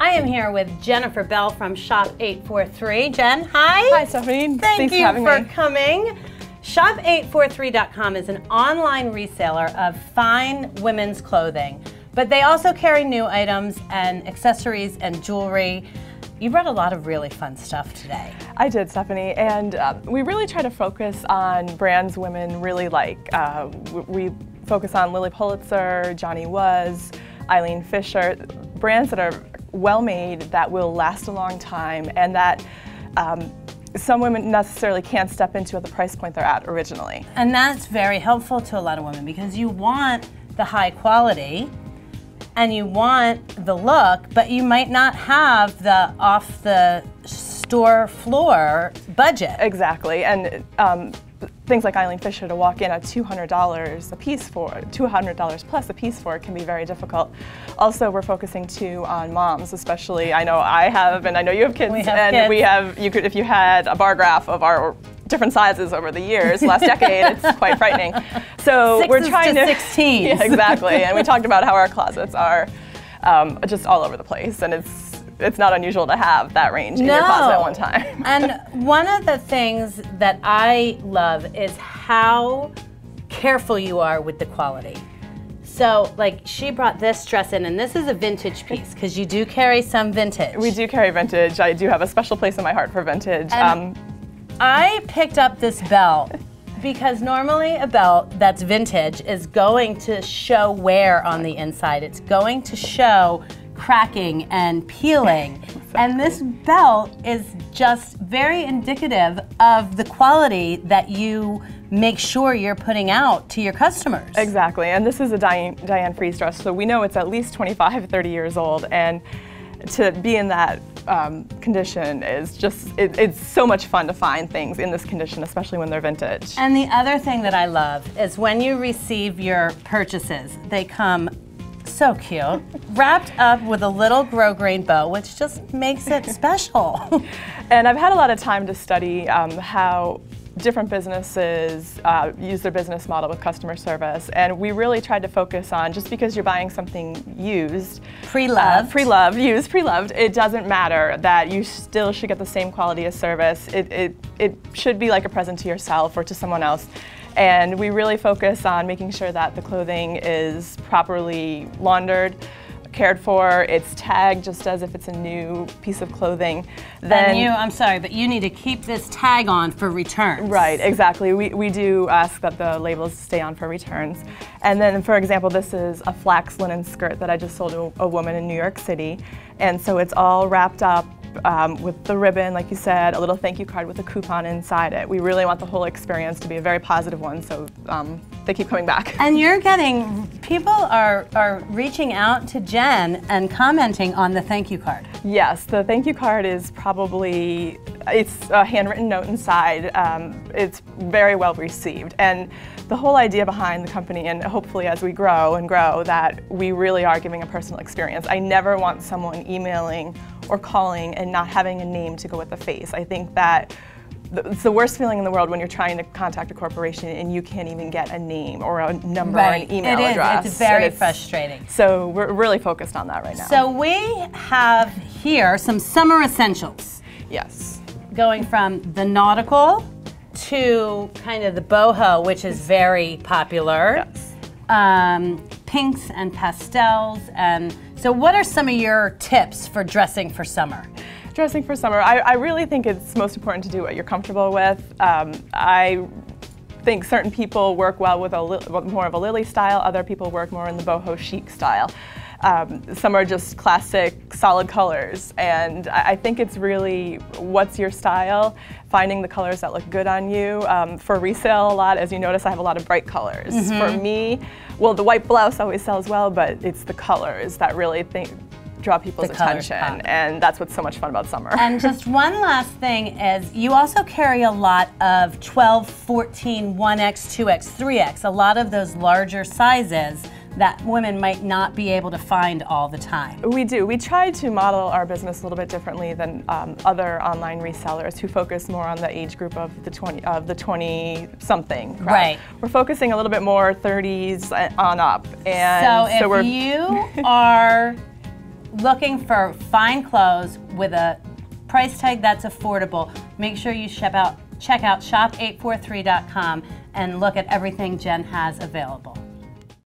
I am here with Jennifer Bell from Shop 843. Jen, hi. Hi, Stephanie. Thanks for having for me. coming. Shop843.com is an online reseller of fine women's clothing, but they also carry new items and accessories and jewelry. You brought a lot of really fun stuff today. I did, Stephanie, and we really try to focus on brands women really like. We focus on Lily Pulitzer, Johnny Was, Eileen Fisher, brands that are well made, that will last a long time, and that some women necessarily can't step into at the price point they're at originally. And that's very helpful to a lot of women because you want the high quality and you want the look, but you might not have the off the store floor budget. Exactly, and things like Eileen Fisher to walk in at $200 a piece for, $200 plus a piece for, can be very difficult. Also, we're focusing too on moms, especially. I know I have, and I know you have kids, we have. You could, if you had a bar graph of our different sizes over the years, last decade, it's quite frightening. So we're trying to 16. Yeah, exactly, and we talked about how our closets are just all over the place, and it's not unusual to have that range in your closet at one time. And one of the things that I love is how careful you are with the quality. So, like, she brought this dress in, and this is a vintage piece, because you do carry some vintage. We do carry vintage. I do have a special place in my heart for vintage. I picked up this belt because normally a belt that's vintage is going to show wear on the inside. It's going to show cracking and peeling. And this belt is just very indicative of the quality that you make sure you're putting out to your customers. Exactly, and this is a Diane Freeze dress, so we know it's at least 25, 30 years old, and to be in that condition is just, it's so much fun to find things in this condition, especially when they're vintage. And the other thing that I love is when you receive your purchases, they come so cute, wrapped up with a little grosgrain bow, which just makes it special. And I've had a lot of time to study how different businesses use their business model with customer service, and we really tried to focus on, just because you're buying something used, pre-loved, pre-loved, it doesn't matter, that you still should get the same quality of service. It should be like a present to yourself or to someone else. And we really focus on making sure that the clothing is properly laundered, cared for, it's tagged just as if it's a new piece of clothing. Then I'm sorry, but you need to keep this tag on for returns. Right, exactly. We do ask that the labels stay on for returns. And then, for example, this is a flax linen skirt that I just sold to a woman in New York City. And so it's all wrapped up with the ribbon, like you said, a little thank you card with a coupon inside it. We really want the whole experience to be a very positive one, so they keep coming back. And you're getting, people are reaching out to Jen and commenting on the thank you card. Yes, the thank you card is probably, it's a handwritten note inside. It's very well received. And the whole idea behind the company, and hopefully as we grow and grow, that we really are giving a personal experience. I never want someone emailing or calling and not having a name to go with the face. I think that it's the worst feeling in the world when you're trying to contact a corporation and you can't even get a name or a number or an email address. It's very frustrating. So we're really focused on that right now. So we have here some summer essentials. Yes. Going from the nautical to kind of the boho, which is very popular. Yes. Pinks and pastels. And so what are some of your tips for dressing for summer? Dressing for summer, I really think it's most important to do what you're comfortable with. I think certain people work well with more of a Lily style, other people work more in the boho chic style. Some are just classic, solid colors, and I think it's really what's your style, finding the colors that look good on you. For resale a lot, as you notice, I have a lot of bright colors. For me, well, the white blouse always sells well, but it's the colors that really draw people's attention, and that's what's so much fun about summer. And just one last thing is, you also carry a lot of 12, 14, 1X, 2X, 3X, a lot of those larger sizes that women might not be able to find all the time. We do. We try to model our business a little bit differently than other online resellers who focus more on the age group of the 20-something crowd. Right. We're focusing a little bit more 30s on up. And so if you are looking for fine clothes with a price tag that's affordable, make sure you check out shop843.com and look at everything Jen has available.